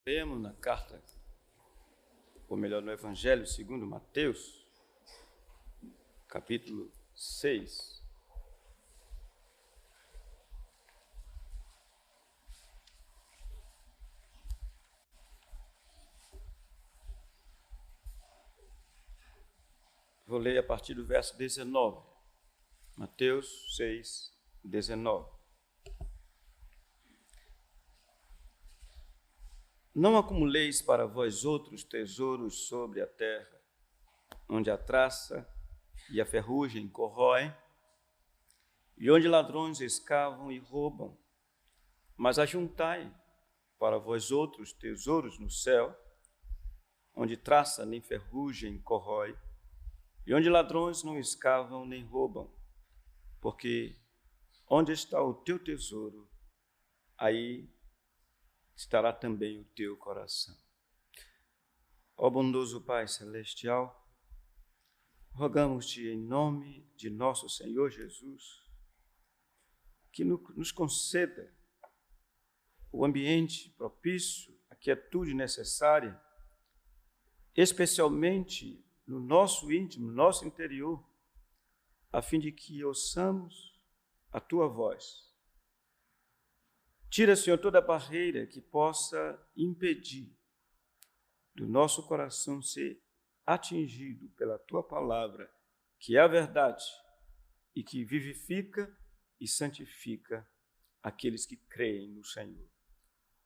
Lemos na carta, ou melhor, no Evangelho segundo Mateus, capítulo 6. Vou ler a partir do verso 19. Mateus 6, 19. Não acumuleis para vós outros tesouros sobre a terra, onde a traça e a ferrugem corroem, e onde ladrões escavam e roubam, mas ajuntai para vós outros tesouros no céu, onde traça nem ferrugem corrói, e onde ladrões não escavam nem roubam, porque onde está o teu tesouro, aí estará também o teu coração. Ó bondoso Pai Celestial, rogamos-te em nome de nosso Senhor Jesus, que nos conceda o ambiente propício, a quietude necessária, especialmente no nosso íntimo, no nosso interior, a fim de que ouçamos a tua voz. Tira, Senhor, toda barreira que possa impedir do nosso coração ser atingido pela tua palavra, que é a verdade e que vivifica e santifica aqueles que creem no Senhor.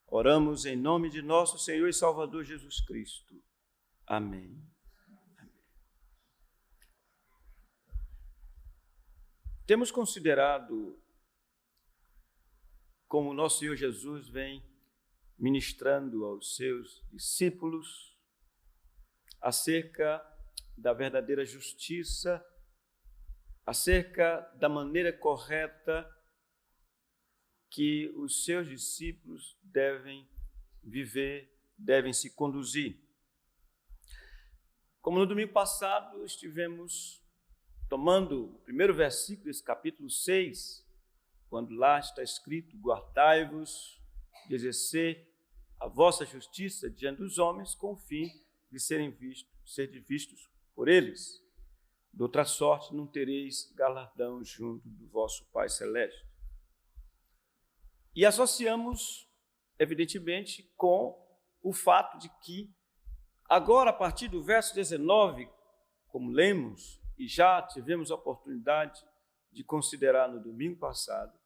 Oramos em nome de nosso Senhor e Salvador Jesus Cristo. Amém. Temos considerado como nosso Senhor Jesus vem ministrando aos seus discípulos acerca da verdadeira justiça, acerca da maneira correta que os seus discípulos devem viver, devem se conduzir. Como no domingo passado estivemos tomando o primeiro versículo desse capítulo 6, quando lá está escrito: guardai-vos de exercer a vossa justiça diante dos homens, com o fim de serem vistos por eles. De outra sorte, não tereis galardão junto do vosso Pai Celeste. E associamos, evidentemente, com o fato de que, agora, a partir do verso 19, como lemos e já tivemos a oportunidade de considerar no domingo passado,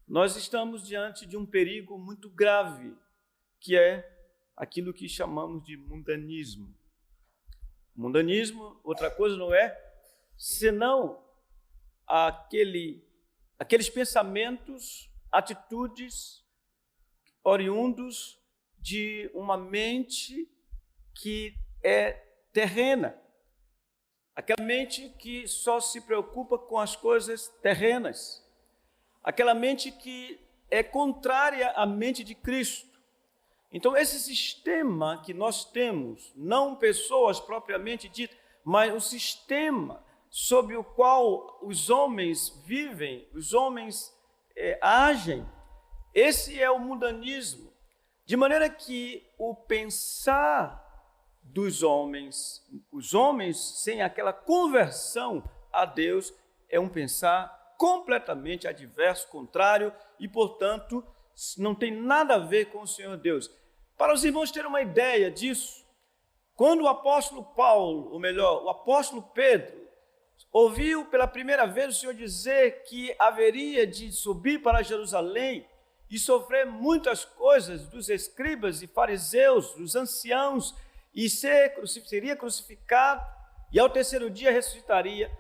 nós estamos diante de um perigo muito grave, que é aquilo que chamamos de mundanismo. Mundanismo, outra coisa não é senão aqueles pensamentos, atitudes oriundos de uma mente que é terrena, aquela mente que só se preocupa com as coisas terrenas, aquela mente que é contrária à mente de Cristo. Então, esse sistema que nós temos, não pessoas propriamente ditas, mas o sistema sob o qual os homens vivem, os homens agem, esse é o mundanismo. De maneira que o pensar dos homens, os homens sem aquela conversão a Deus, é um pensar completamente adverso, contrário, e, portanto, não tem nada a ver com o Senhor Deus. Para os irmãos terem uma ideia disso, quando o apóstolo Paulo, ou melhor, o apóstolo Pedro, ouviu pela primeira vez o Senhor dizer que haveria de subir para Jerusalém e sofrer muitas coisas dos escribas e fariseus, dos anciãos, e seria crucificado, e ao terceiro dia ressuscitaria,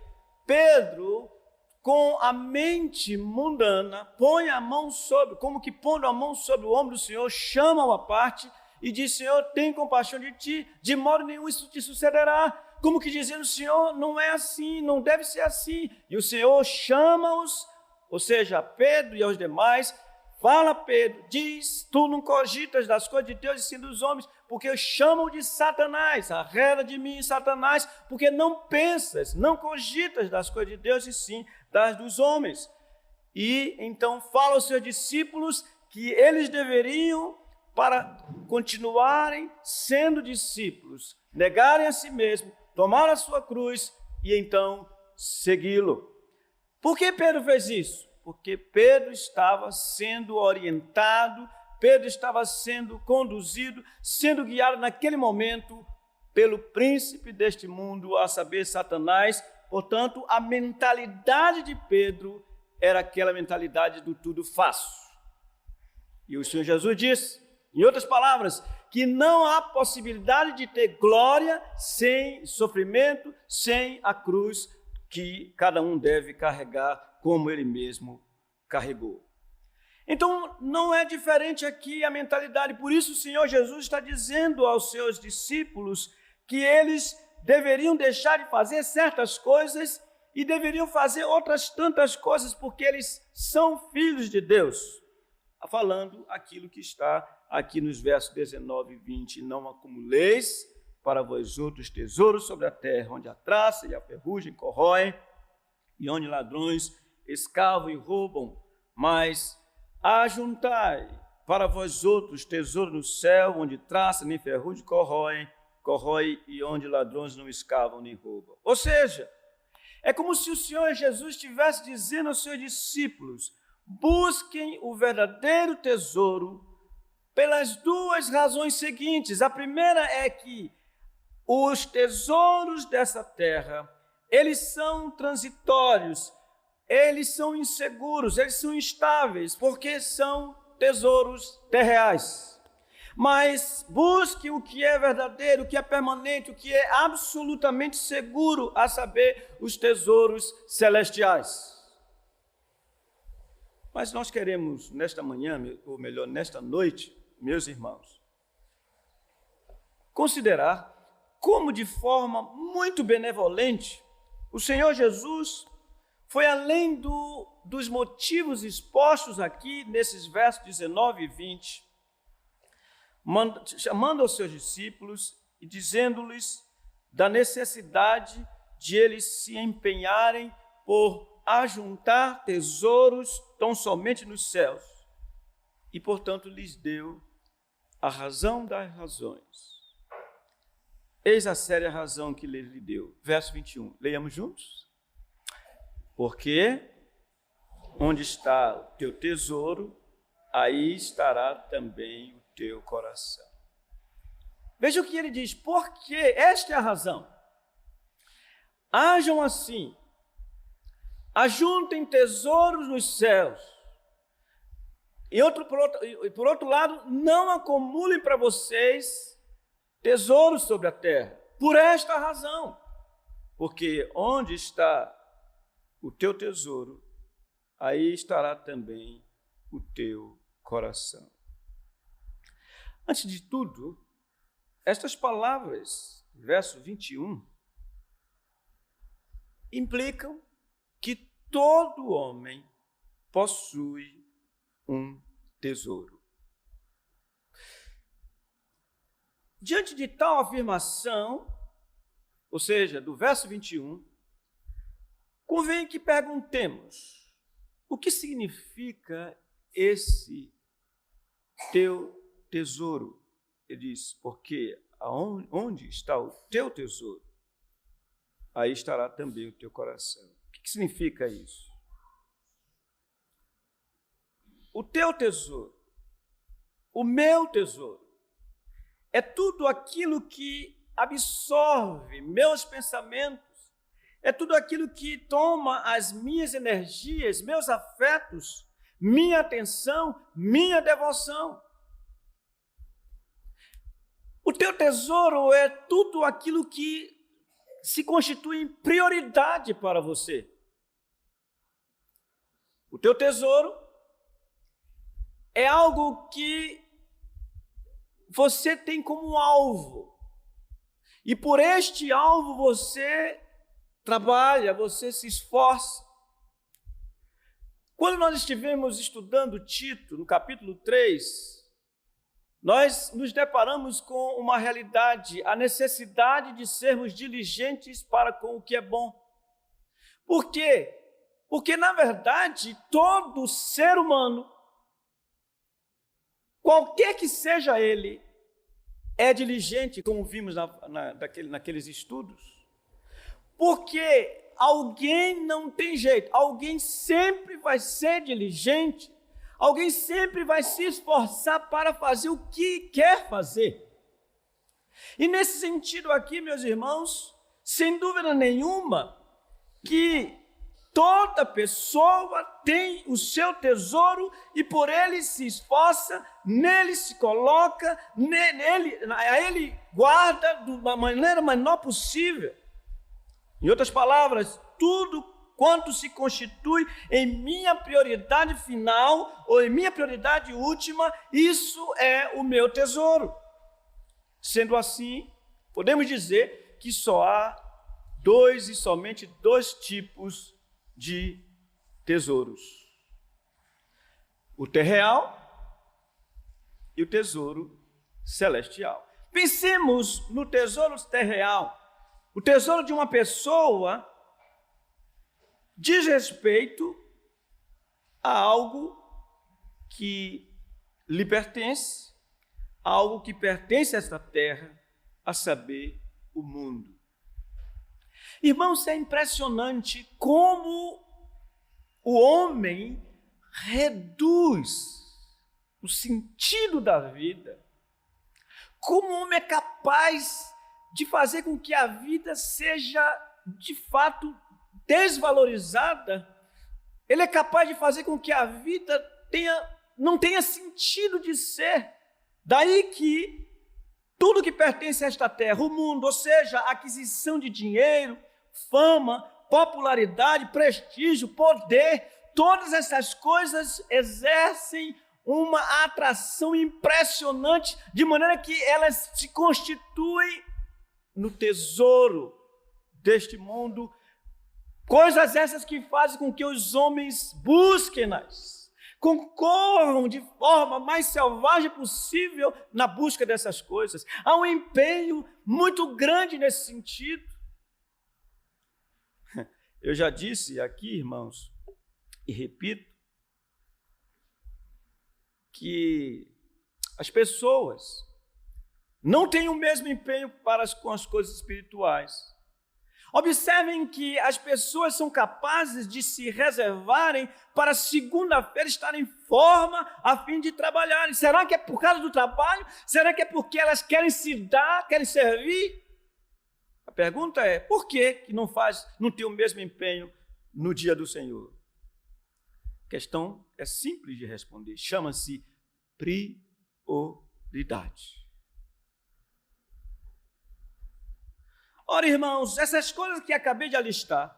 Pedro, com a mente mundana, põe a mão sobre, como que pondo a mão sobre o ombro do Senhor, chama-o à parte e diz: Senhor, tem compaixão de ti, de modo nenhum isso te sucederá. Como que dizendo: Senhor, não é assim, não deve ser assim. E o Senhor chama-os, ou seja, a Pedro e aos demais, fala: Pedro, diz, tu não cogitas das coisas de Deus e sim dos homens, porque chamam de Satanás, arreda de mim, Satanás, porque não pensas, não cogitas das coisas de Deus e sim das dos homens. E então fala aos seus discípulos que eles deveriam para continuarem sendo discípulos, negarem a si mesmo, tomar a sua cruz e então segui-lo. Por que Pedro fez isso? Porque Pedro estava sendo orientado, Pedro estava sendo conduzido, sendo guiado naquele momento pelo príncipe deste mundo, a saber, Satanás. Portanto, a mentalidade de Pedro era aquela mentalidade do tudo faço. E o Senhor Jesus disse, em outras palavras, que não há possibilidade de ter glória sem sofrimento, sem a cruz que cada um deve carregar como ele mesmo carregou. Então, não é diferente aqui a mentalidade. Por isso, o Senhor Jesus está dizendo aos seus discípulos que eles deveriam deixar de fazer certas coisas e deveriam fazer outras tantas coisas, porque eles são filhos de Deus. Falando aquilo que está aqui nos versos 19 e 20. Não acumuleis para vós outros tesouros sobre a terra, onde a traça e a ferrugem corroem, e onde ladrões escavam e roubam, mas ajuntai para vós outros tesouros no céu, onde traça nem ferrugem corrói, e onde ladrões não escavam nem roubam. Ou seja, é como se o Senhor Jesus estivesse dizendo aos seus discípulos: busquem o verdadeiro tesouro pelas duas razões seguintes. A primeira é que os tesouros dessa terra, eles são transitórios, eles são inseguros, eles são instáveis, porque são tesouros terrestres. Mas busque o que é verdadeiro, o que é permanente, o que é absolutamente seguro, a saber, os tesouros celestiais. Mas nós queremos, nesta manhã, ou melhor, nesta noite, meus irmãos, considerar como, de forma muito benevolente, o Senhor Jesus foi além dos motivos expostos aqui, nesses versos 19 e 20, chamando aos seus discípulos e dizendo-lhes da necessidade de eles se empenharem por ajuntar tesouros tão somente nos céus. E, portanto, lhes deu a razão das razões. Eis a séria razão que ele lhe deu. Verso 21. Leiamos juntos? Porque onde está o teu tesouro, aí estará também o teu coração. Veja o que ele diz. Porque esta é a razão. Hajam assim, ajuntem tesouros nos céus. E por outro lado, não acumulem para vocês tesouros sobre a terra. Por esta razão. Porque onde está o teu tesouro, aí estará também o teu coração. Antes de tudo, estas palavras, verso 21, implicam que todo homem possui um tesouro. Diante de tal afirmação, ou seja, do verso 21, convém que perguntemos: o que significa esse teu tesouro? Ele diz: porque onde está o teu tesouro, aí estará também o teu coração. O que significa isso? O teu tesouro, o meu tesouro, é tudo aquilo que absorve meus pensamentos, é tudo aquilo que toma as minhas energias, meus afetos, minha atenção, minha devoção. O teu tesouro é tudo aquilo que se constitui em prioridade para você. O teu tesouro é algo que você tem como alvo. E por este alvo você trabalha, você se esforça. Quando nós estivemos estudando Tito, no capítulo 3, nós nos deparamos com uma realidade, a necessidade de sermos diligentes para com o que é bom. Por quê? Porque, na verdade, todo ser humano, qualquer que seja ele, é diligente, como vimos naqueles estudos. Porque alguém não tem jeito, alguém sempre vai ser diligente, alguém sempre vai se esforçar para fazer o que quer fazer. E nesse sentido aqui, meus irmãos, sem dúvida nenhuma, que toda pessoa tem o seu tesouro e por ele se esforça, nele se coloca, a ele guarda da maneira menor possível. Em outras palavras, tudo quanto se constitui em minha prioridade final ou em minha prioridade última, isso é o meu tesouro. Sendo assim, podemos dizer que só há somente dois tipos de tesouros: o terreal e o tesouro celestial. Pensemos no tesouro terreal. O tesouro de uma pessoa diz respeito a algo que lhe pertence, a algo que pertence a esta terra, a saber, o mundo. Irmãos, é impressionante como o homem reduz o sentido da vida, como o homem é capaz de fazer com que a vida seja, de fato, desvalorizada. Ele é capaz de fazer com que a vida não tenha sentido de ser. Daí que tudo que pertence a esta terra, o mundo, ou seja, a aquisição de dinheiro, fama, popularidade, prestígio, poder, todas essas coisas exercem uma atração impressionante, de maneira que elas se constituem no tesouro deste mundo, coisas essas que fazem com que os homens busquem-nas, concorram de forma mais selvagem possível na busca dessas coisas. Há um empenho muito grande nesse sentido. Eu já disse aqui, irmãos, e repito, que as pessoas não têm o mesmo empenho com as coisas espirituais. Observem que as pessoas são capazes de se reservarem para segunda-feira estarem em forma a fim de trabalharem. Será que é por causa do trabalho? Será que é porque elas querem se dar, querem servir? A pergunta é, por que não tem o mesmo empenho no dia do Senhor? A questão é simples de responder, chama-se prioridade. Ora, irmãos, essas coisas que acabei de alistar,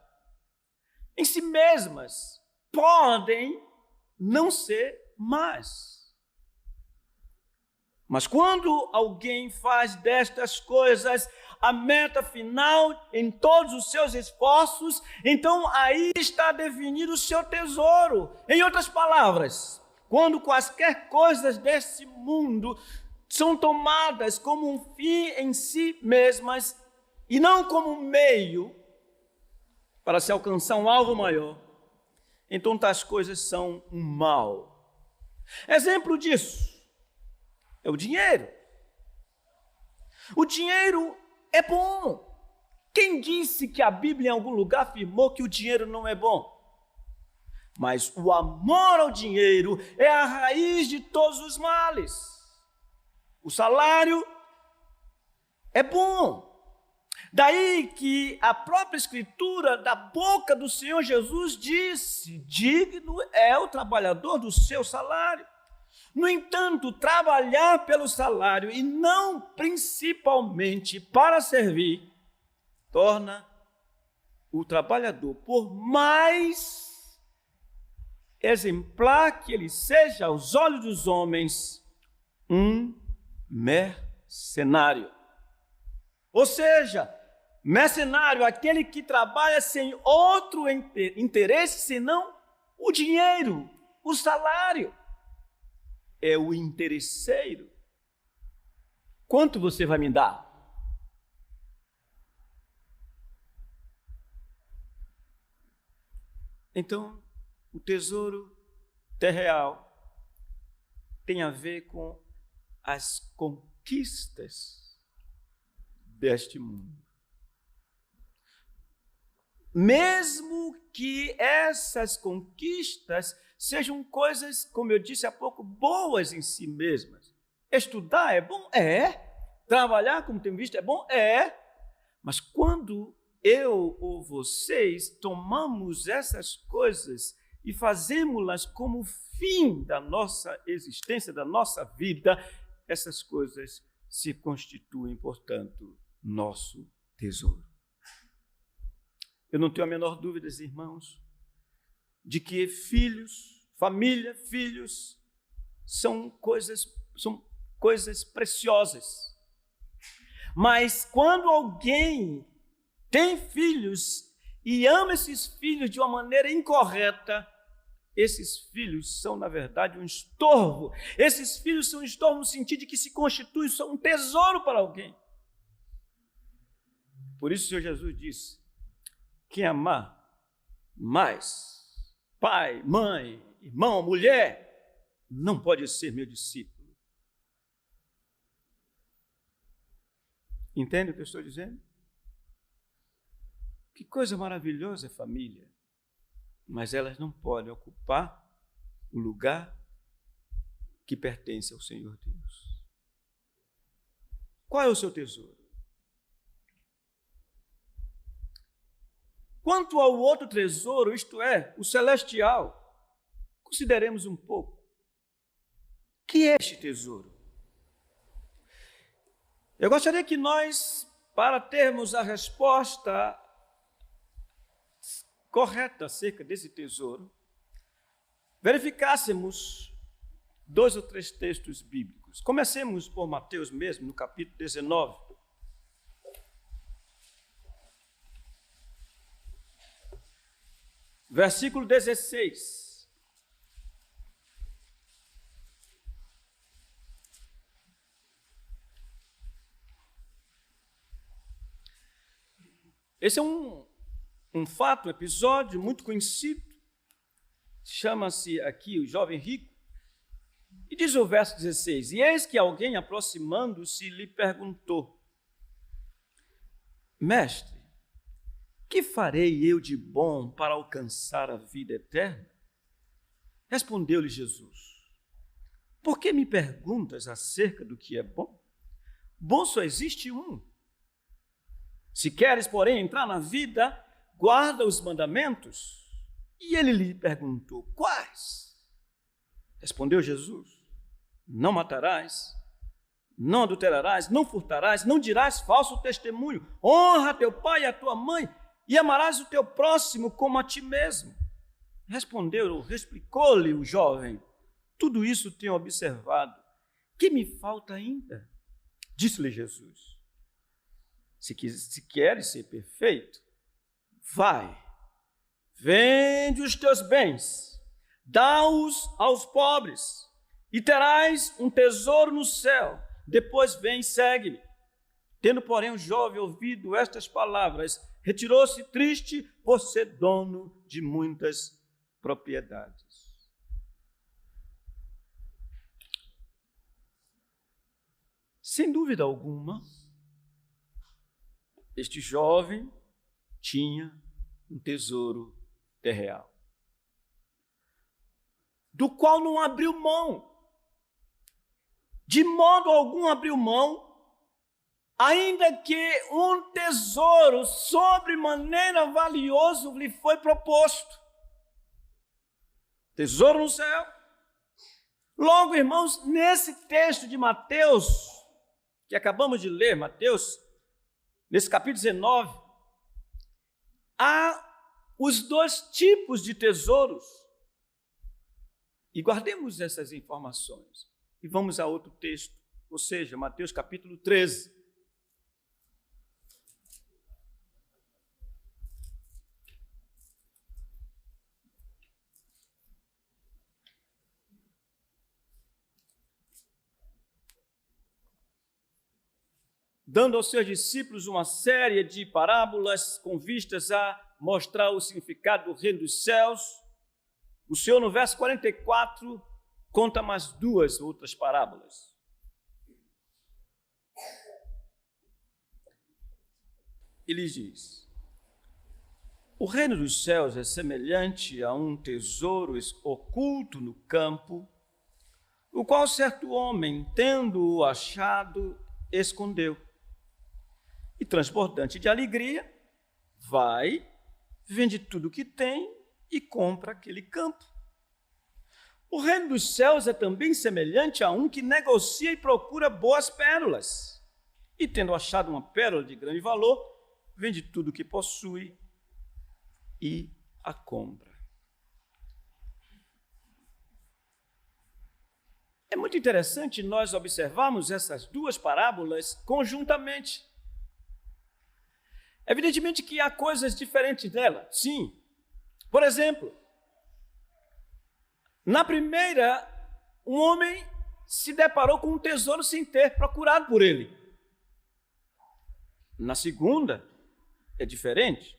em si mesmas, podem não ser más. Mas quando alguém faz destas coisas a meta final em todos os seus esforços, então aí está definido o seu tesouro. Em outras palavras, quando quaisquer coisas desse mundo são tomadas como um fim em si mesmas, e não como um meio para se alcançar um alvo maior, então tais coisas são um mal. Exemplo disso é o dinheiro. O dinheiro é bom. Quem disse que a Bíblia em algum lugar afirmou que o dinheiro não é bom? Mas o amor ao dinheiro é a raiz de todos os males. O salário é bom. Daí que a própria Escritura, da boca do Senhor Jesus, disse: digno é o trabalhador do seu salário. No entanto, trabalhar pelo salário e não principalmente para servir, torna o trabalhador, por mais exemplar que ele seja aos olhos dos homens, um mercenário. Ou seja, mercenário, aquele que trabalha sem outro interesse senão o dinheiro, o salário. É o interesseiro. Quanto você vai me dar? Então, o tesouro terreal tem a ver com as conquistas deste mundo. Mesmo que essas conquistas sejam coisas, como eu disse há pouco, boas em si mesmas. Estudar é bom? É. Trabalhar, como temos visto, é bom? É. Mas quando eu ou vocês tomamos essas coisas e fazemos-las como fim da nossa existência, da nossa vida, essas coisas se constituem, portanto, nosso tesouro. Eu não tenho a menor dúvida, irmãos, de que filhos, família, filhos, são coisas preciosas. Mas quando alguém tem filhos e ama esses filhos de uma maneira incorreta, esses filhos são, na verdade, um estorvo. Esses filhos são um estorvo no sentido de que se constituem um tesouro para alguém. Por isso o Senhor Jesus disse: quem amar mais pai, mãe, irmão, mulher, não pode ser meu discípulo. Entende o que eu estou dizendo? Que coisa maravilhosa é família, mas elas não podem ocupar o lugar que pertence ao Senhor Deus. Qual é o seu tesouro? Quanto ao outro tesouro, isto é, o celestial, consideremos um pouco. O que é este tesouro? Eu gostaria que nós, para termos a resposta correta acerca desse tesouro, verificássemos 2 ou 3 textos bíblicos. Comecemos por Mateus mesmo, no capítulo 19. Versículo 16. Esse é um fato, um episódio muito conhecido. Chama-se aqui o jovem rico. E diz o verso 16: e eis que alguém, aproximando-se, lhe perguntou: mestre, que farei eu de bom para alcançar a vida eterna? Respondeu-lhe Jesus: por que me perguntas acerca do que é bom? Bom só existe um. Se queres, porém, entrar na vida, guarda os mandamentos. E ele lhe perguntou: quais? Respondeu Jesus: não matarás, não adulterarás, não furtarás, não dirás falso testemunho, honra teu pai e a tua mãe, e amarás o teu próximo como a ti mesmo. Explicou-lhe o jovem: tudo isso tenho observado. Que me falta ainda? Disse-lhe Jesus: se queres ser perfeito, vai, vende os teus bens, dá-os aos pobres, e terás um tesouro no céu. Depois vem e segue-me. Tendo, porém, o jovem ouvido estas palavras, retirou-se triste por ser dono de muitas propriedades. Sem dúvida alguma, este jovem tinha um tesouro terreal, do qual não abriu mão. De modo algum abriu mão, ainda que um tesouro sobremaneira valioso lhe foi proposto. Tesouro no céu. Logo, irmãos, nesse texto de Mateus, que acabamos de ler, Mateus, nesse capítulo 19, há os 2 tipos de tesouros. E guardemos essas informações. E vamos a outro texto, ou seja, Mateus capítulo 13. Dando aos seus discípulos uma série de parábolas com vistas a mostrar o significado do reino dos céus, o Senhor, no verso 44, conta mais duas outras parábolas. Ele diz: o reino dos céus é semelhante a um tesouro oculto no campo, o qual certo homem, tendo-o achado, escondeu. E transbordante de alegria, vai, vende tudo o que tem e compra aquele campo. O reino dos céus é também semelhante a um que negocia e procura boas pérolas. E tendo achado uma pérola de grande valor, vende tudo o que possui e a compra. É muito interessante nós observarmos essas duas parábolas conjuntamente. Evidentemente que há coisas diferentes nela, sim. Por exemplo, na primeira, um homem se deparou com um tesouro sem ter procurado por ele. Na segunda, é diferente.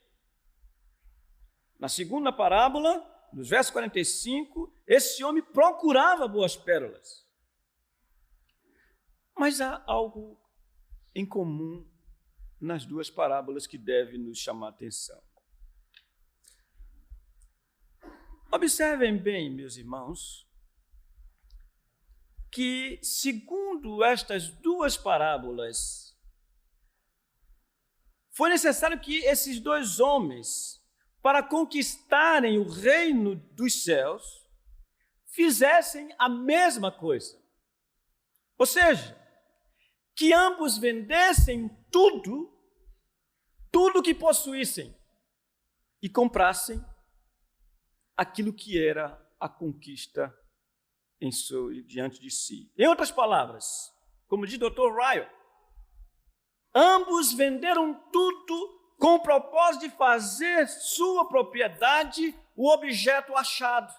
Na segunda parábola, nos versos 45, esse homem procurava boas pérolas. Mas há algo em comum nas duas parábolas que deve nos chamar a atenção. Observem bem, meus irmãos, que, segundo estas duas parábolas, foi necessário que esses dois homens, para conquistarem o reino dos céus, fizessem a mesma coisa. Ou seja, que ambos vendessem tudo que possuíssem e comprassem aquilo que era a conquista diante de si. Em outras palavras, como diz o Dr. Ryle, ambos venderam tudo com o propósito de fazer sua propriedade o objeto achado.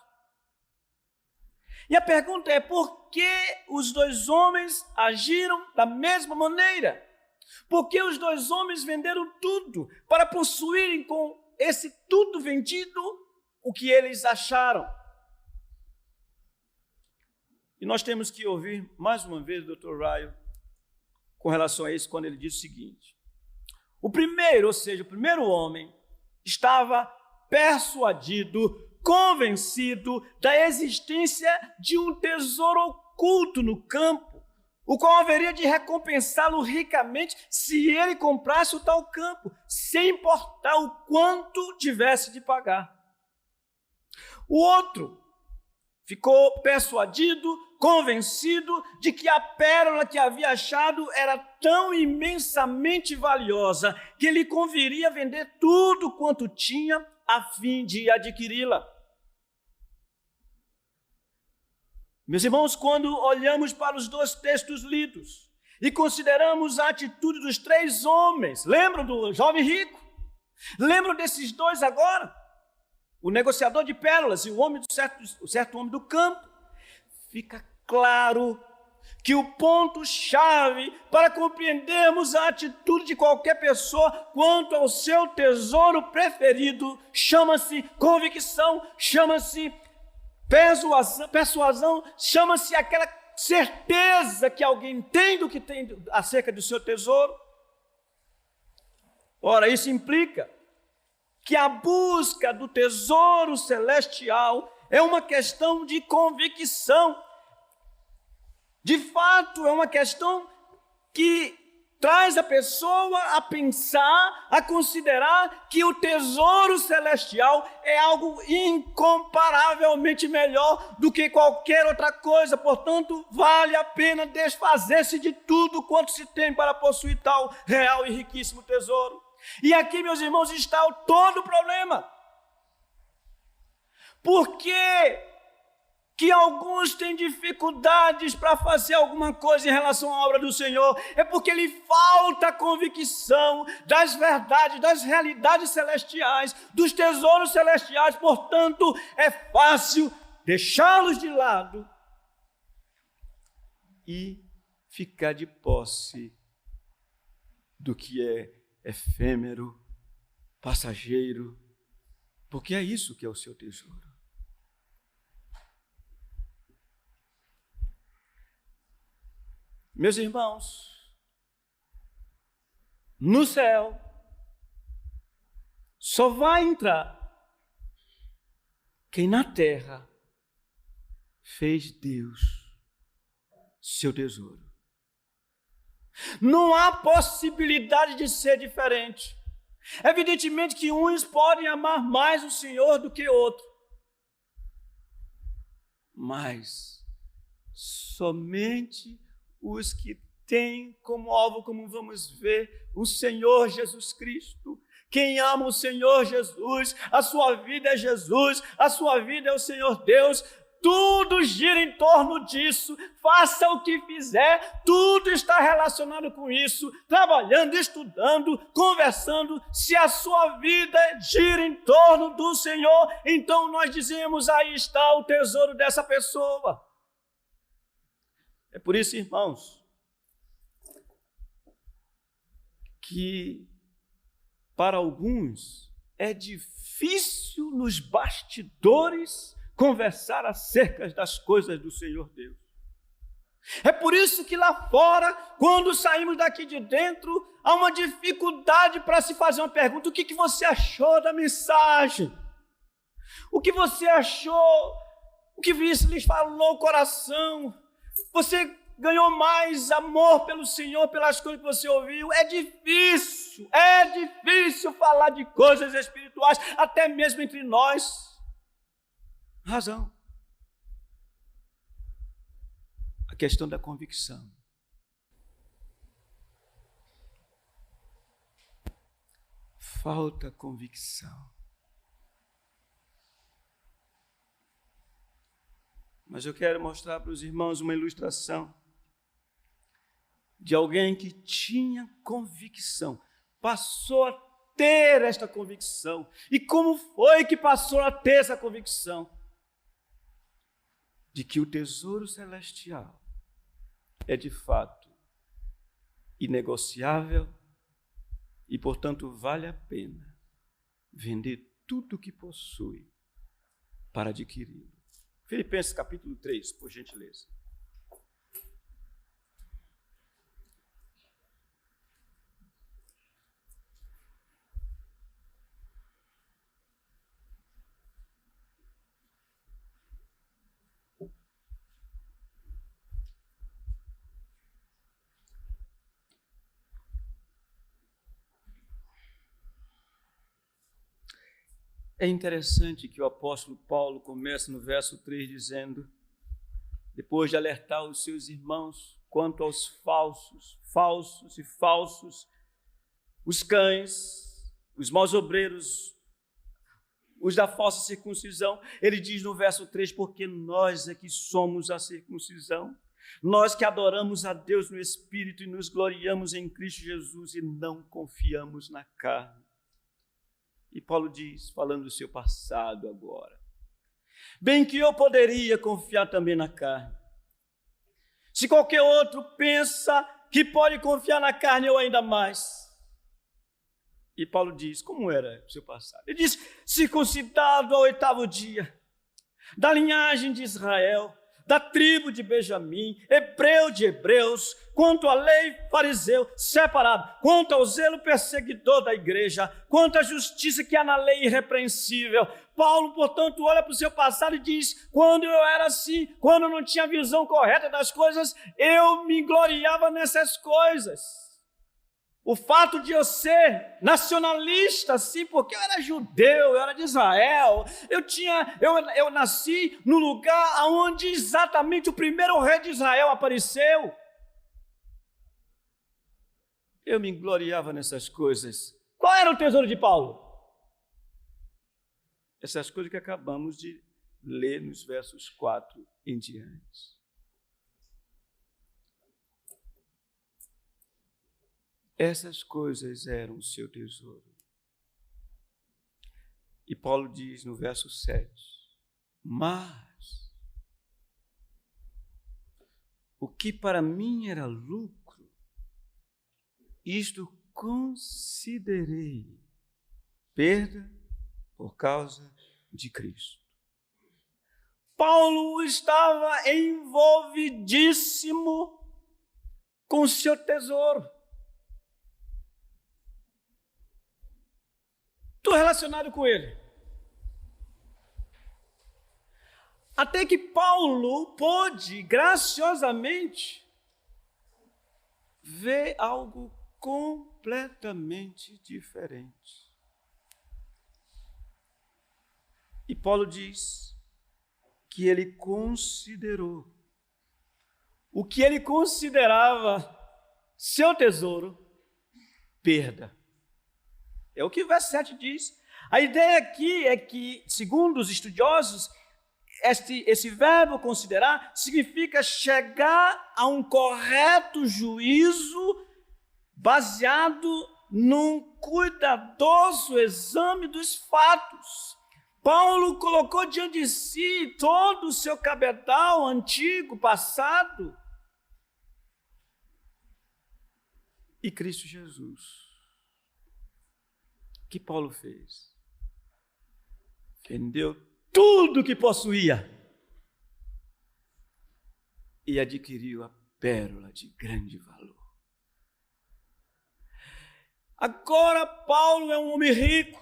E a pergunta é: por que os dois homens agiram da mesma maneira? Por que os dois homens venderam tudo para possuírem com esse tudo vendido o que eles acharam? E nós temos que ouvir mais uma vez o Dr. Ryle com relação a isso, quando ele diz o seguinte: o primeiro, ou seja, o primeiro homem, estava persuadido, convencido da existência de um tesouro oculto no campo, o qual haveria de recompensá-lo ricamente se ele comprasse o tal campo, sem importar o quanto tivesse de pagar. O outro ficou persuadido, convencido de que a pérola que havia achado era tão imensamente valiosa que lhe conviria vender tudo quanto tinha a fim de adquiri-la. Meus irmãos, quando olhamos para os dois textos lidos e consideramos a atitude dos três homens, lembram do jovem rico? Lembram desses dois agora? O negociador de pérolas e o certo homem do campo? Fica claro que o ponto-chave para compreendermos a atitude de qualquer pessoa quanto ao seu tesouro preferido chama-se convicção, chama-se persuasão, chama-se aquela certeza que alguém tem do que tem acerca do seu tesouro. Ora, isso implica que a busca do tesouro celestial é uma questão de convicção. De fato, é uma questão que traz a pessoa a pensar, a considerar que o tesouro celestial é algo incomparavelmente melhor do que qualquer outra coisa. Portanto, vale a pena desfazer-se de tudo quanto se tem para possuir tal real e riquíssimo tesouro. E aqui, meus irmãos, está todo o problema. Por que alguns têm dificuldades para fazer alguma coisa em relação à obra do Senhor? É porque lhe falta a convicção das verdades, das realidades celestiais, dos tesouros celestiais. Portanto, é fácil deixá-los de lado e ficar de posse do que é efêmero, passageiro, porque é isso que é o seu tesouro. Meus irmãos, no céu só vai entrar quem na terra fez Deus seu tesouro. Não há possibilidade de ser diferente. Evidentemente que uns podem amar mais o Senhor do que outro, mas somente os que têm como alvo, como vamos ver, o Senhor Jesus Cristo. Quem ama o Senhor Jesus, a sua vida é Jesus, a sua vida é o Senhor Deus, tudo gira em torno disso, faça o que fizer, tudo está relacionado com isso, trabalhando, estudando, conversando. Se a sua vida gira em torno do Senhor, então nós dizemos, aí está o tesouro dessa pessoa. É por isso, irmãos, que para alguns é difícil nos bastidores conversar acerca das coisas do Senhor Deus. É por isso que lá fora, quando saímos daqui de dentro, há uma dificuldade para se fazer uma pergunta: o que você achou da mensagem? O que você achou? O que isso lhes falou o coração? Você ganhou mais amor pelo Senhor, pelas coisas que você ouviu? É difícil falar de coisas espirituais, até mesmo entre nós. Razão. A questão da convicção. Falta convicção. Mas eu quero mostrar para os irmãos uma ilustração de alguém que tinha convicção, passou a ter esta convicção. E como foi que passou a ter essa convicção? De que o tesouro celestial é de fato inegociável e, portanto, vale a pena vender tudo o que possui para adquiri-lo. Filipenses capítulo 3, por gentileza. É interessante que o apóstolo Paulo começa no verso 3 dizendo, depois de alertar os seus irmãos quanto aos falsos, os cães, os maus obreiros, os da falsa circuncisão, ele diz no verso 3, porque nós é que somos a circuncisão, nós que adoramos a Deus no Espírito e nos gloriamos em Cristo Jesus e não confiamos na carne. E Paulo diz, falando do seu passado agora, bem que eu poderia confiar também na carne. Se qualquer outro pensa que pode confiar na carne, eu ainda mais. E Paulo diz, como era o seu passado? Ele diz, circuncidado ao 8º dia, da linhagem de Israel, da tribo de Benjamim, hebreu de hebreus, quanto à lei, fariseu, separado, quanto ao zelo perseguidor da igreja, quanto à justiça que há na lei irrepreensível. Paulo, portanto, olha para o seu passado e diz, quando eu era assim, quando eu não tinha visão correta das coisas, eu me gloriava nessas coisas. O fato de eu ser nacionalista, sim, porque eu era judeu, eu era de Israel, eu nasci no lugar onde exatamente o primeiro rei de Israel apareceu. Eu me gloriava nessas coisas. Qual era o tesouro de Paulo? Essas coisas que acabamos de ler nos versos 4 em diante. Essas coisas eram o seu tesouro. E Paulo diz no verso 7, mas o que para mim era lucro, isto considerei perda por causa de Cristo. Paulo estava envolvidíssimo com o seu tesouro. Estou relacionado com ele. Até que Paulo pôde, graciosamente, ver algo completamente diferente. E Paulo diz que ele considerou o que ele considerava seu tesouro perda. É o que o verso 7 diz. A ideia aqui é que, segundo os estudiosos, esse verbo considerar significa chegar a um correto juízo baseado num cuidadoso exame dos fatos. Paulo colocou diante de si todo o seu cabedal antigo, passado, e Cristo Jesus. O que Paulo fez? Vendeu tudo que possuía e adquiriu a pérola de grande valor. Agora Paulo é um homem rico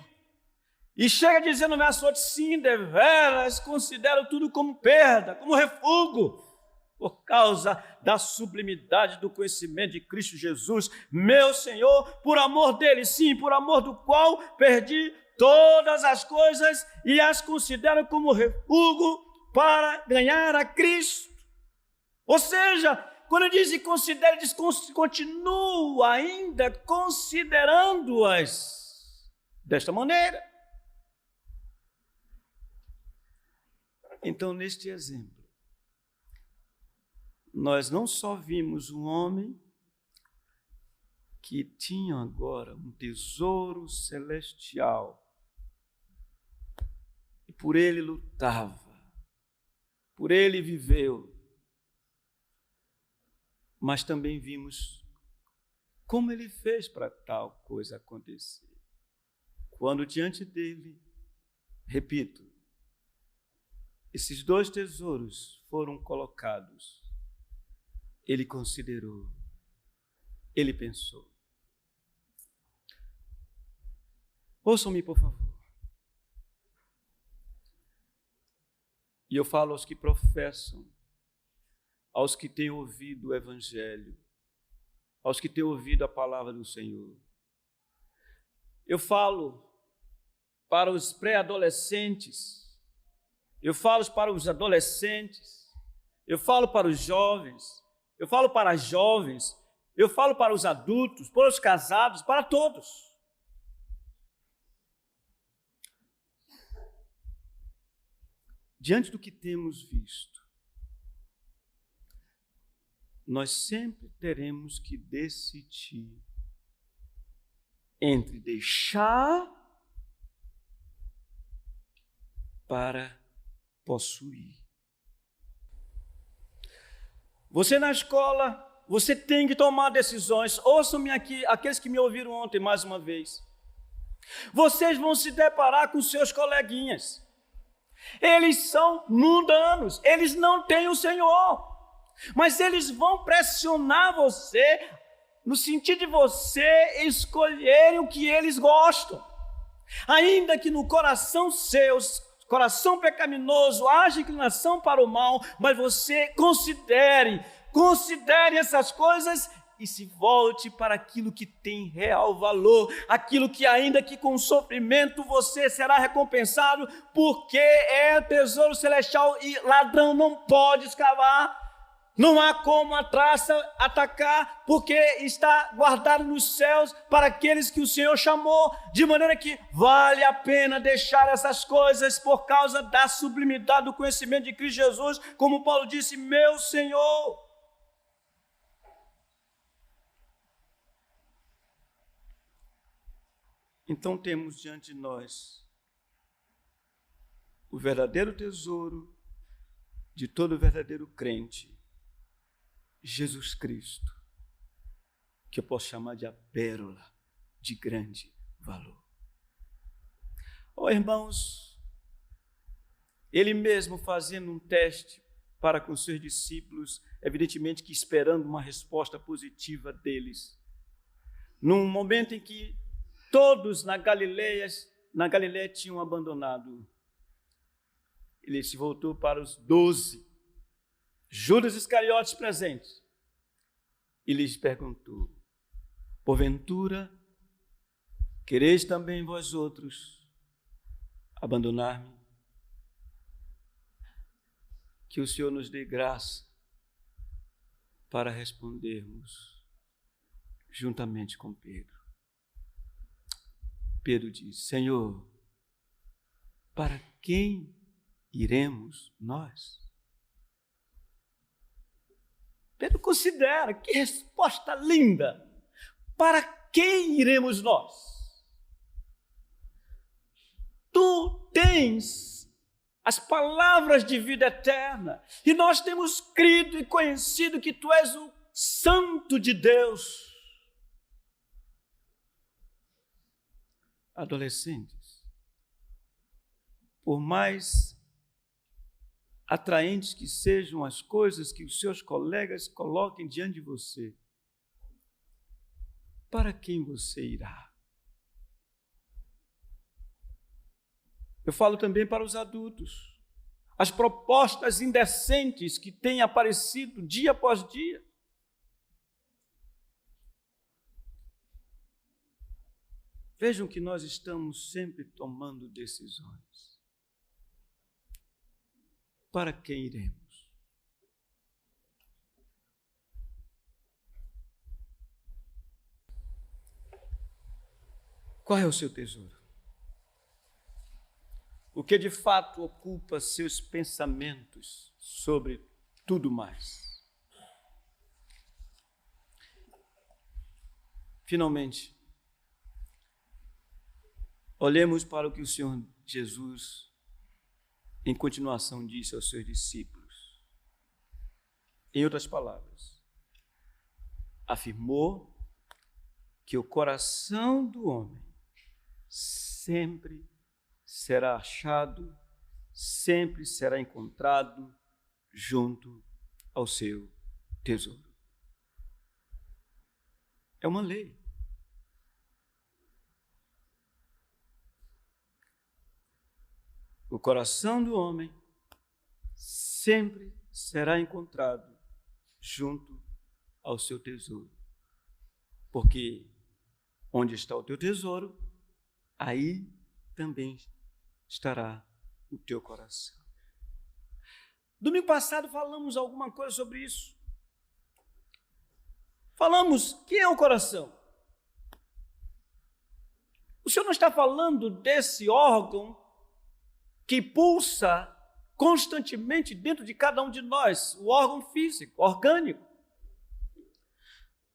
e chega a dizer no verso 8, sim, deveras, considero tudo como perda, como refúgio, por causa da sublimidade do conhecimento de Cristo Jesus, meu Senhor, por amor dele, sim, por amor do qual perdi todas as coisas e as considero como refúgio para ganhar a Cristo. Ou seja, quando diz e considera, diz continua ainda considerando-as desta maneira. Então, neste exemplo, nós não só vimos um homem que tinha agora um tesouro celestial e por ele lutava, por ele viveu, mas também vimos como ele fez para tal coisa acontecer. Quando diante dele, repito, esses dois tesouros foram colocados, ele considerou, ele pensou. Ouçam-me, por favor. E eu falo aos que professam, aos que têm ouvido o Evangelho, aos que têm ouvido a palavra do Senhor. Eu falo para os pré-adolescentes, eu falo para os adolescentes, eu falo para os jovens, eu falo para as jovens, eu falo para os adultos, para os casados, para todos. Diante do que temos visto, nós sempre teremos que decidir entre deixar para possuir. Você na escola, você tem que tomar decisões. Ouçam-me aqui, aqueles que me ouviram ontem mais uma vez. Vocês vão se deparar com seus coleguinhas. Eles são mundanos, eles não têm o Senhor. Mas eles vão pressionar você no sentido de você escolher o que eles gostam. Ainda que no coração seu, coração pecaminoso, haja inclinação para o mal, mas você considere essas coisas e se volte para aquilo que tem real valor, aquilo que ainda que com sofrimento você será recompensado, porque é tesouro celestial e ladrão não pode escavar. Não há como a traça atacar, porque está guardado nos céus para aqueles que o Senhor chamou, de maneira que vale a pena deixar essas coisas por causa da sublimidade do conhecimento de Cristo Jesus, como Paulo disse, meu Senhor. Então temos diante de nós o verdadeiro tesouro de todo verdadeiro crente, Jesus Cristo, que eu posso chamar de a pérola de grande valor. Oh, irmãos, ele mesmo fazendo um teste para com seus discípulos, evidentemente que esperando uma resposta positiva deles. Num momento em que todos na Galileia tinham abandonado, ele se voltou para os 12, Judas Iscariotes presentes, e lhes perguntou: porventura, quereis também vós outros abandonar-me? Que o Senhor nos dê graça para respondermos juntamente com Pedro. Pedro diz: Senhor, para quem iremos nós? Pedro considera, que resposta linda! Para quem iremos nós? Tu tens as palavras de vida eterna, e nós temos crido e conhecido que Tu és o Santo de Deus. Adolescentes, por mais atraentes que sejam as coisas que os seus colegas coloquem diante de você, para quem você irá? Eu falo também para os adultos. As propostas indecentes que têm aparecido dia após dia. Vejam que nós estamos sempre tomando decisões. Para quem iremos? Qual é o seu tesouro? O que de fato ocupa seus pensamentos sobre tudo mais? Finalmente, olhemos para o que o Senhor Jesus, em continuação, disse aos seus discípulos. Em outras palavras, afirmou que o coração do homem sempre será achado, sempre será encontrado junto ao seu tesouro. É uma lei. O coração do homem sempre será encontrado junto ao seu tesouro. Porque onde está o teu tesouro, aí também estará o teu coração. Domingo passado falamos alguma coisa sobre isso. Falamos, quem é o coração? O Senhor não está falando desse órgão que pulsa constantemente dentro de cada um de nós, o órgão físico, orgânico.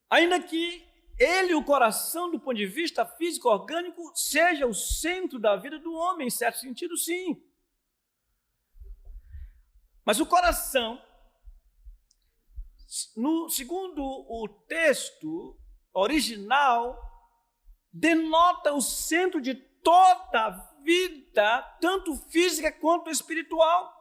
Ainda que ele, o coração, do ponto de vista físico, orgânico, seja o centro da vida do homem, em certo sentido, sim. Mas o coração, segundo o texto original, denota o centro de toda a vida, tanto física quanto espiritual.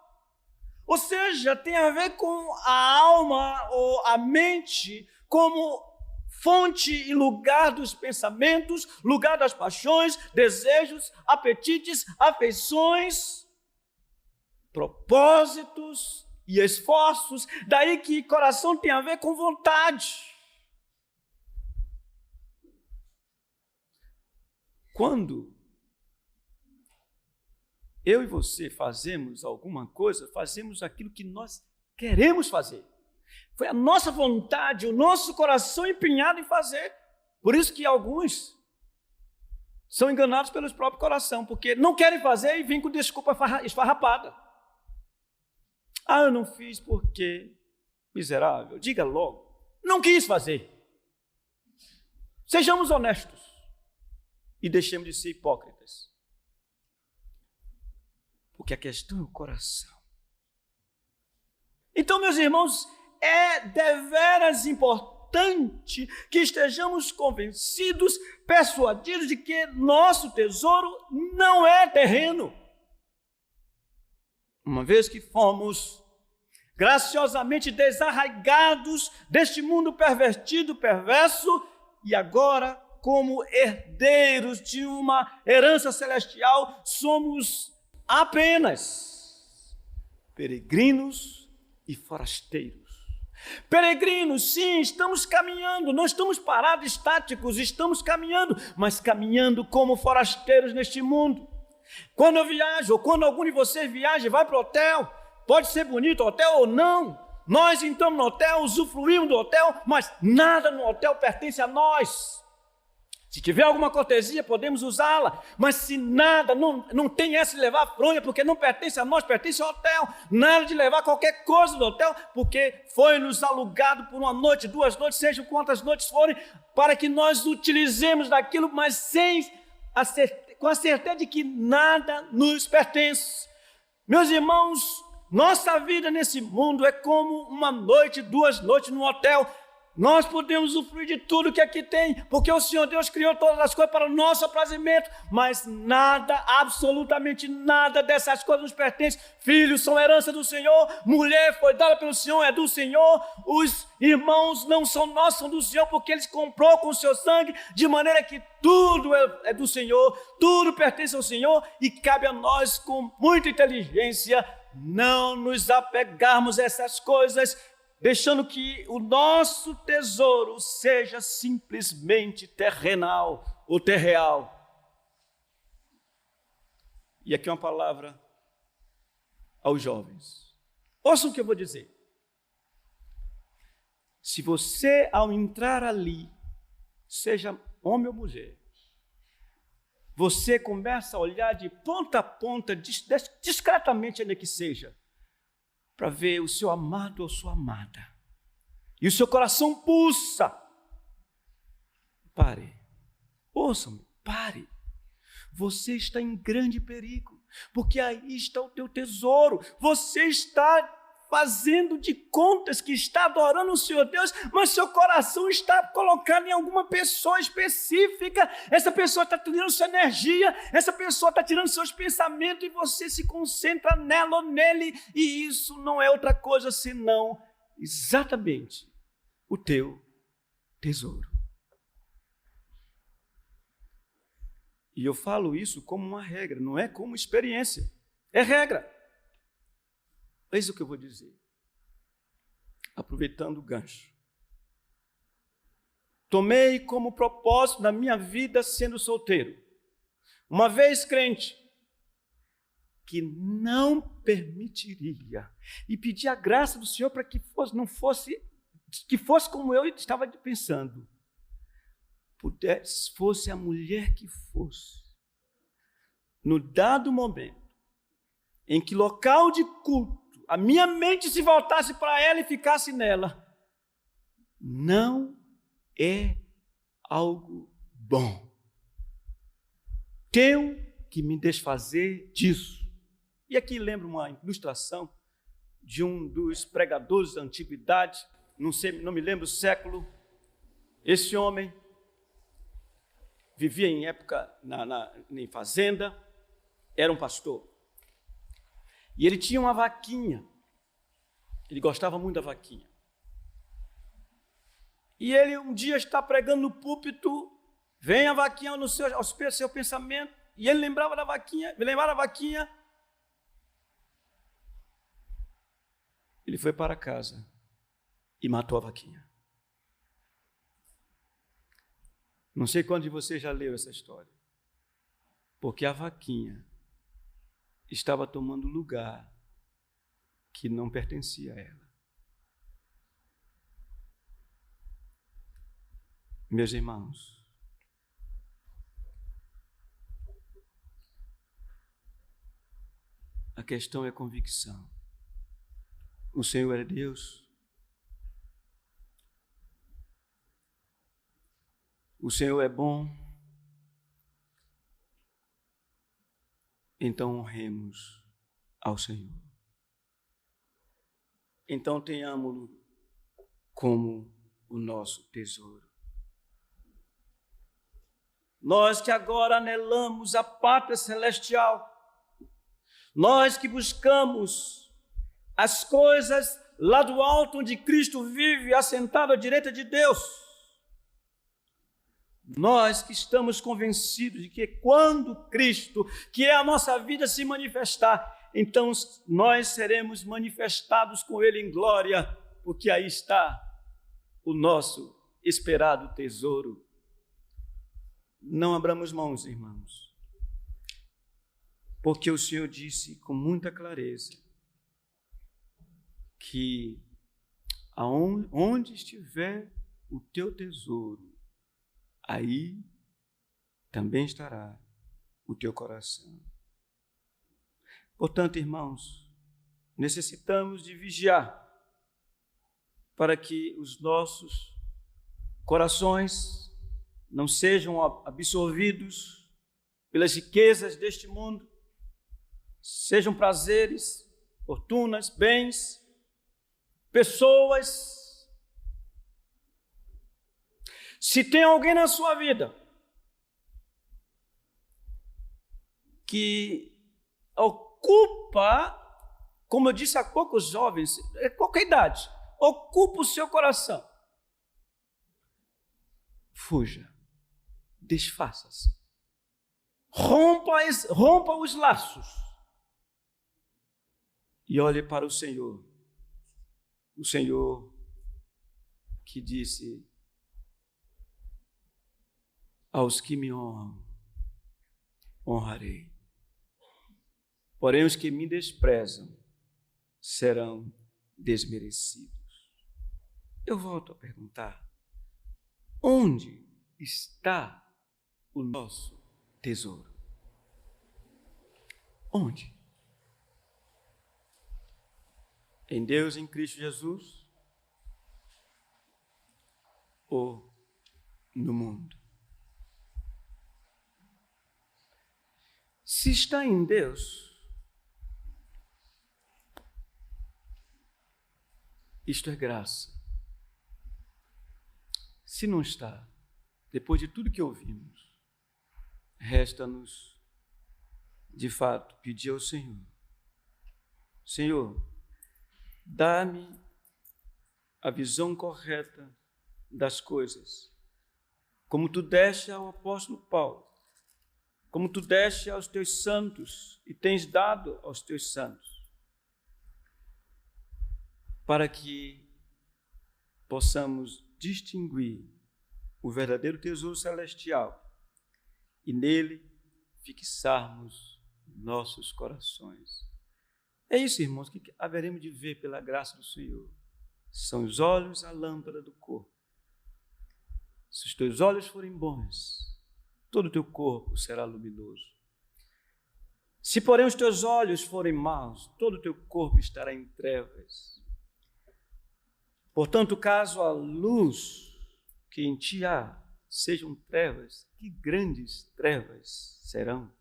Ou seja, tem a ver com a alma ou a mente como fonte e lugar dos pensamentos, lugar das paixões, desejos, apetites, afeições, propósitos e esforços. Daí que coração tem a ver com vontade. Quando eu e você fazemos alguma coisa, fazemos aquilo que nós queremos fazer. Foi a nossa vontade, o nosso coração empenhado em fazer. Por isso que alguns são enganados pelo próprio coração, porque não querem fazer e vêm com desculpa esfarrapada. Ah, eu não fiz porque, miserável, diga logo, não quis fazer. Sejamos honestos e deixemos de ser hipócritas. Porque a questão é o coração. Então, meus irmãos, é deveras importante que estejamos convencidos, persuadidos de que nosso tesouro não é terreno. Uma vez que fomos graciosamente desarraigados deste mundo pervertido, perverso, e agora, como herdeiros de uma herança celestial, somos apenas peregrinos e forasteiros. Peregrinos, sim, estamos caminhando, não estamos parados, estáticos, estamos caminhando, mas caminhando como forasteiros neste mundo. Quando eu viajo, ou quando algum de vocês viaja e vai para o hotel, pode ser bonito o hotel ou não, nós entramos no hotel, usufruímos do hotel, mas nada no hotel pertence a nós. Se tiver alguma cortesia, podemos usá-la, mas se nada, não tem essa de levar fronha, porque não pertence a nós, pertence ao hotel. Nada de levar qualquer coisa do hotel, porque foi nos alugado por uma noite, 2 noites, sejam quantas noites forem, para que nós utilizemos daquilo, mas com a certeza de que nada nos pertence. Meus irmãos, nossa vida nesse mundo é como uma noite, 2 noites no hotel. Nós podemos usufruir de tudo que aqui tem, porque o Senhor Deus criou todas as coisas para o nosso aprazimento, mas nada, absolutamente nada dessas coisas nos pertence. Filhos são herança do Senhor, mulher foi dada pelo Senhor, é do Senhor, os irmãos não são nossos, são do Senhor, porque Ele comprou com o seu sangue, de maneira que tudo é do Senhor, tudo pertence ao Senhor, e cabe a nós, com muita inteligência, não nos apegarmos a essas coisas, deixando que o nosso tesouro seja simplesmente terrenal ou terreal. E aqui uma palavra aos jovens. Ouçam o que eu vou dizer. Se você, ao entrar ali, seja homem ou mulher, você começa a olhar de ponta a ponta, discretamente ainda que seja, para ver o seu amado ou sua amada, e o seu coração pulsa. Pare, ouça-me, pare. Você está em grande perigo, porque aí está o teu tesouro. Você está fazendo de contas que está adorando o Senhor Deus, mas seu coração está colocado em alguma pessoa específica. Essa pessoa está tirando sua energia, essa pessoa está tirando seus pensamentos, e você se concentra nela ou nele, e isso não é outra coisa senão exatamente o teu tesouro. E eu falo isso como uma regra, não é como experiência, é regra. Eis o que eu vou dizer, aproveitando o gancho. Tomei como propósito na minha vida, sendo solteiro, uma vez crente, que não permitiria, e pedi a graça do Senhor para que fosse como eu estava pensando, fosse a mulher que fosse, no dado momento, em que local de culto, a minha mente se voltasse para ela e ficasse nela, não é algo bom. Tenho que me desfazer disso. E aqui lembro uma ilustração de um dos pregadores da antiguidade, não me lembro o século. Esse homem vivia em época em fazenda, era um pastor. E ele tinha uma vaquinha, ele gostava muito da vaquinha. E ele um dia está pregando no púlpito, vem a vaquinha ao seu pensamento, e ele lembrava da vaquinha, ele foi para casa e matou a vaquinha. Não sei quantos de vocês já leram essa história, porque a vaquinha estava tomando lugar que não pertencia a ela. Meus irmãos, a questão é convicção. O Senhor é Deus. O Senhor é bom. Então honremos ao Senhor. Então tenhamos-lo como o nosso tesouro. Nós que agora anelamos a pátria celestial, nós que buscamos as coisas lá do alto onde Cristo vive, assentado à direita de Deus. Nós que estamos convencidos de que quando Cristo, que é a nossa vida, se manifestar, então nós seremos manifestados com Ele em glória, porque aí está o nosso esperado tesouro. Não abramos mãos, irmãos, porque o Senhor disse com muita clareza que onde estiver o teu tesouro, aí também estará o teu coração. Portanto, irmãos, necessitamos de vigiar para que os nossos corações não sejam absorvidos pelas riquezas deste mundo, sejam prazeres, fortunas, bens, pessoas. Se tem alguém na sua vida que ocupa, como eu disse há pouco, os jovens, qualquer idade, ocupa o seu coração, fuja, desfaça-se, rompa os laços e olhe para o Senhor que disse: aos que me honram, honrarei. Porém, os que me desprezam serão desmerecidos. Eu volto a perguntar: onde está o nosso tesouro? Onde? Em Deus, em Cristo Jesus? Ou no mundo? Se está em Deus, isto é graça. Se não está, depois de tudo que ouvimos, resta-nos, de fato, pedir ao Senhor: Senhor, dá-me a visão correta das coisas, como tu deste ao apóstolo Paulo, como tu deste aos teus santos e tens dado aos teus santos, para que possamos distinguir o verdadeiro tesouro celestial e nele fixarmos nossos corações. É isso, irmãos, que haveremos de ver pela graça do Senhor. São os olhos a lâmpada do corpo. Se os teus olhos forem bons, todo o teu corpo será luminoso. Se, porém, os teus olhos forem maus, todo o teu corpo estará em trevas. Portanto, caso a luz que em ti há sejam trevas, que grandes trevas serão.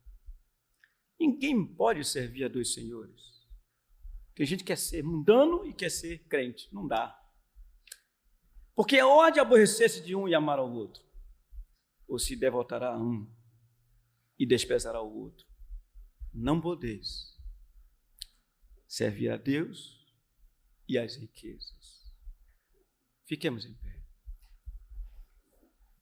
Ninguém pode servir a dois senhores. Tem gente que quer ser mundano e quer ser crente. Não dá. Porque ou há de aborrecer-se de um e amar ao outro, ou se devotará a um e desprezará o outro. Não podeis servir a Deus e às riquezas. Fiquemos em pé.